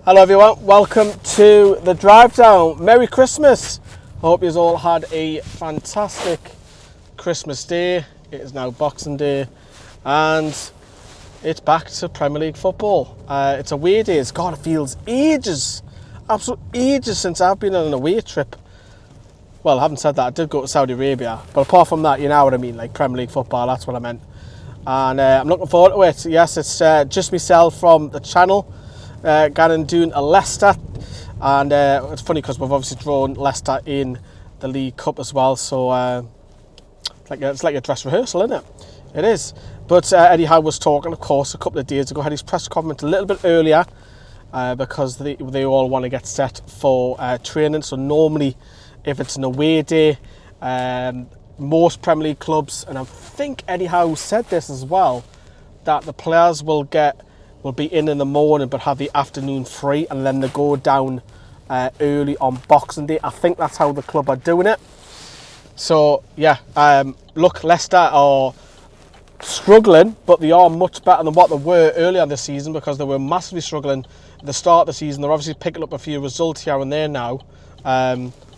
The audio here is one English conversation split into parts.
Hello everyone, welcome to the drive down. Merry Christmas. Hope you all had a fantastic Christmas day. It is now Boxing Day and it's back to Premier League football. It's away days. God, it feels ages, absolute ages since I've been on an away trip. Well, I haven't said that, I did go to Saudi Arabia, but apart from that, you know what I mean, like Premier League football, that's what I meant. And I'm looking forward to it. Yes, it's just myself from the channel. Going doing a Leicester, and it's funny because we've obviously drawn Leicester in the League Cup as well, so it's like a dress rehearsal, isn't it? It is. But Eddie Howe was talking, of course, a couple of days ago, had his press conference a little bit earlier because they all want to get set for training. So normally, if it's an away day, most Premier League clubs, and I think Eddie Howe said this as well, that the players will be in the morning but have the afternoon free, and then they go down early on Boxing Day. I think that's how the club are doing it. So yeah, look, Leicester are struggling, but they are much better than what they were earlier in the season, because they were massively struggling at the start of the season. They're obviously picking up a few results here and there now,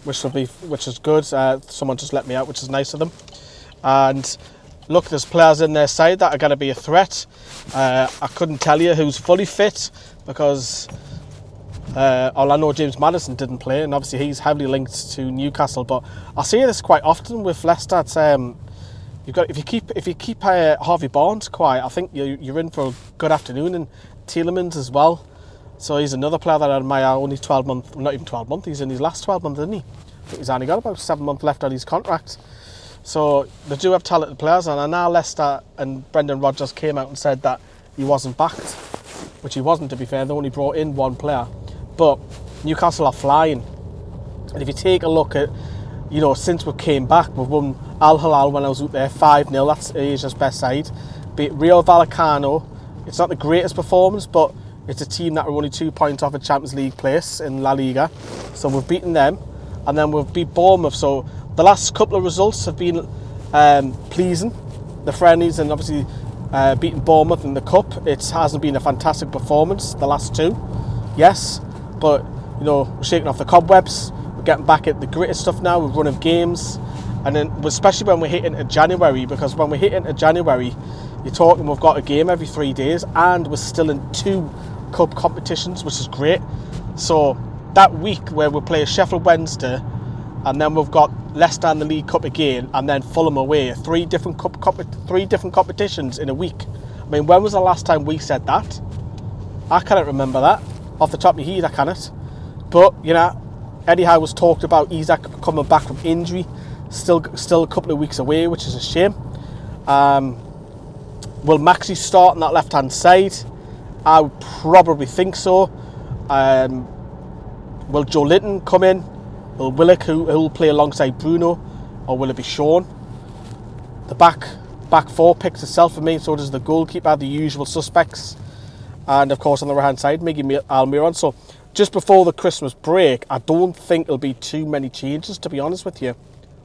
which is good. Someone just let me out, which is nice of them. And look, there's players in their side that are going to be a threat. I couldn't tell you who's fully fit because I know James Maddison didn't play, and obviously he's heavily linked to Newcastle. But I see this quite often with Leicester. It's, if you keep Harvey Barnes quiet, I think you're in for a good afternoon. And Tielemans as well. So he's another player that I admire. Only 12 months, not even 12 months. He's in his last 12 months, isn't he? I think he's only got about 7 months left on his contract. So they do have talented players, and I know Leicester and Brendan Rodgers came out and said that he wasn't backed, which he wasn't, to be fair. They only brought in one player. But Newcastle are flying. And if you take a look at, since we came back, we've won Al Hilal when I was out there 5-0. That's Asia's best side. Beat Rio Vallecano. It's not the greatest performance, but it's a team that are only 2 points off a Champions League place in La Liga. So we've beaten them, and then we've beat Bournemouth. So the last couple of results have been pleasing. The friendlies, and obviously beating Bournemouth in the Cup. It hasn't been a fantastic performance, the last two. Yes, but, we're shaking off the cobwebs. We're getting back at the gritty stuff now. We're running games. And then, especially when we hit into January, because when we hit into January, you're talking we've got a game every 3 days, and we're still in 2 Cup competitions, which is great. So that week where we play Sheffield Wednesday, and then we've got Leicester in the League Cup again, and then Fulham away. 3 different competitions in a week. I mean, when was the last time we said that? I cannot remember that. Off the top of my head, I cannot. But, Eddie Howe was talked about Isaac coming back from injury. Still a couple of weeks away, which is a shame. Will Maxi start on that left-hand side? I would probably think so. Will Joe Linton come in? Will Willock, who will play alongside Bruno, or will it be Sean? The back four picks itself for me, so does the goalkeeper, the usual suspects. And of course on the right hand side, Miggy Almiron. So just before the Christmas break, I don't think there'll be too many changes, to be honest with you.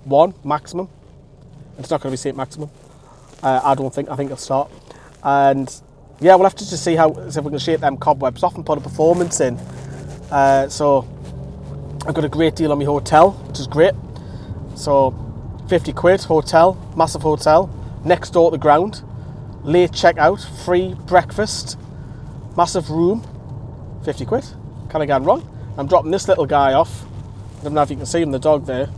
1 maximum. It's not going to be Saint-Maximin. I don't think. I think it'll start. And yeah, we'll have to just see if we can shake them cobwebs off and put a performance in. So I've got a great deal on my hotel, which is great. So 50 quid hotel, massive hotel, next door to the ground, late checkout, free breakfast, massive room, 50 quid. Can I get wrong? I'm dropping this little guy off. I don't know if you can see him, the dog there.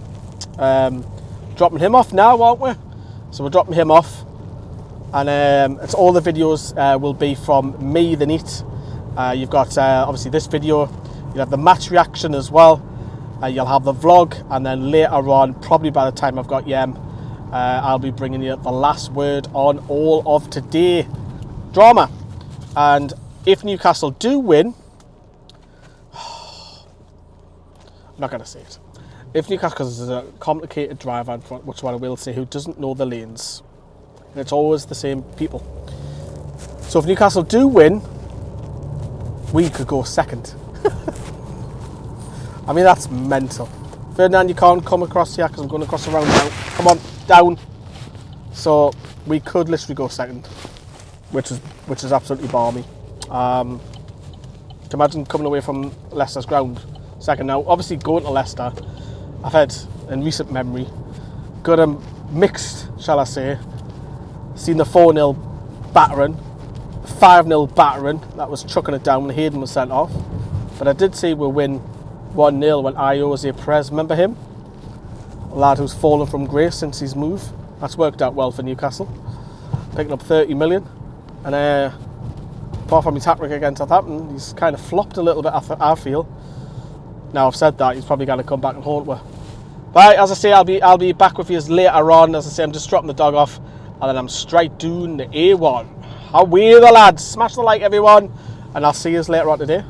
Dropping him off now, aren't we? So we're dropping him off, and it's all the videos will be from me, the neat. You've got obviously this video. You have the match reaction as well. You'll have the vlog, and then later on, probably by the time I've got Yem, I'll be bringing you the last word on all of today drama. And if Newcastle do win, I'm not going to say it. If Newcastle is a complicated driver in front, which one I will say, who doesn't know the lanes, and it's always the same people. So if Newcastle do win, we could go second. I mean, that's mental. Ferdinand, you can't come across here because I'm going across the round now. Come on, down. So we could literally go second, which is absolutely balmy. you imagine coming away from Leicester's ground second now? Obviously going to Leicester, I've had, in recent memory, got a mixed, shall I say, seen the 4-0 battering, 5-0 battering, that was chucking it down when Hayden was sent off. But I did see we win 1-0 when Jose Perez, remember him? A lad who's fallen from grace since his move. That's worked out well for Newcastle. Picking up 30 million. And apart from his hat-trick against Southampton, he's kind of flopped a little bit, I feel. Now I've said that, he's probably going to come back and haunt me. Right, as I say, I'll be back with you later on. As I say, I'm just dropping the dog off, and then I'm straight doing the A1. Away the lads. Smash the like, everyone, and I'll see you later on today.